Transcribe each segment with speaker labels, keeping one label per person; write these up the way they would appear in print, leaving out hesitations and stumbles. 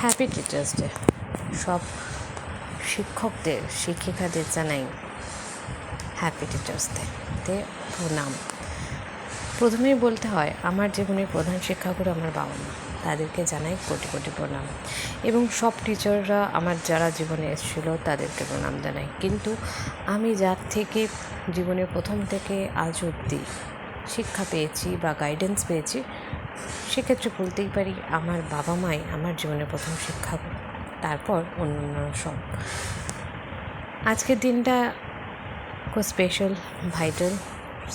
Speaker 1: Happy teachers day. সব শিক্ষকদের শিক্ষিকাদের জানাই হ্যাপি টিচার্স ডে প্রণাম। প্রথমেই বলতে হয় আমার জীবনের প্রধান শিক্ষাগুরু আমার বাবা মা, তাদেরকে জানাই কোটি কোটি প্রণাম। এবং সব টিচাররা আমার যারা জীবনে এসেছিলো তাদেরকে প্রণাম জানাই। কিন্তু আমি যার থেকে জীবনের প্রথম থেকে আজ অবধি শিক্ষা পেয়েছি বা গাইডেন্স পেয়েছি, সেক্ষেত্রে বলতেই পারি আমার বাবা মাই আমার জীবনের প্রথম শিক্ষাগুরু, তারপর অন্যান্য সব। আজকের দিনটা খুব স্পেশাল, ভাইটাল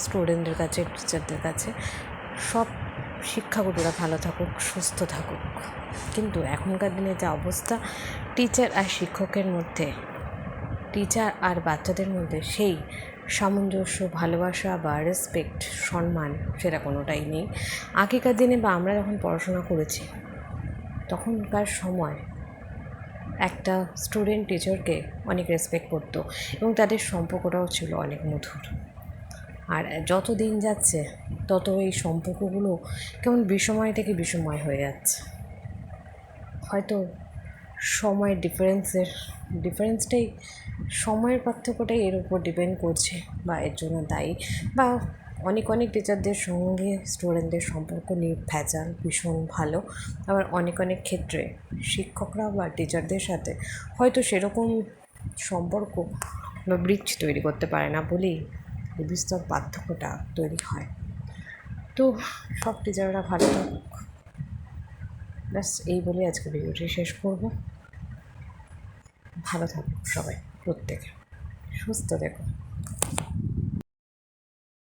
Speaker 1: স্টুডেন্টদের কাছে, টিচারদের কাছে। সব শিক্ষাগুরুরা ভালো থাকুক, সুস্থ থাকুক। কিন্তু এখনকার দিনে যা অবস্থা টিচার আর শিক্ষকের মধ্যে, টিচার আর বাচ্চাদের মধ্যে সেই সামঞ্জস্য, ভালোবাসা বা রেসপেক্ট, সম্মান, সেটা কোনোটাই নেই। আগেকার দিনে বা আমরা যখন পড়াশোনা করেছি তখনকার সময় একটা স্টুডেন্ট টিচারকে অনেক রেসপেক্ট করতো এবং তাদের সম্পর্কটাও ছিল অনেক মধুর। আর যত দিন যাচ্ছে তত এই সম্পর্কগুলো কেমন বিষময় থেকে বিষময় হয়ে যাচ্ছে। হয়তো সময়ের ডিফারেন্সটাই, সময়ের পার্থক্যটাই এর উপর ডিপেন্ড করছে বা এর জন্য দায়ী। বা অনেক টিচারদের সঙ্গে স্টুডেন্টদের সম্পর্ক নিয়ে ভেজাল, ভীষণ ভালো। আবার অনেক ক্ষেত্রে শিক্ষকরা বা টিচারদের সাথে হয়তো সেরকম সম্পর্ক বা ব্রিজ তৈরি করতে পারে না বলেই এই বিস্তর পার্থক্যটা তৈরি হয়। তো সব টিচাররা ভালো থাকুক, ব্যাস এই বলে আজকে ভিডিওটি শেষ করব। ভালো থাকুক সবাই, প্রত্যেকে সুস্থ দেখো।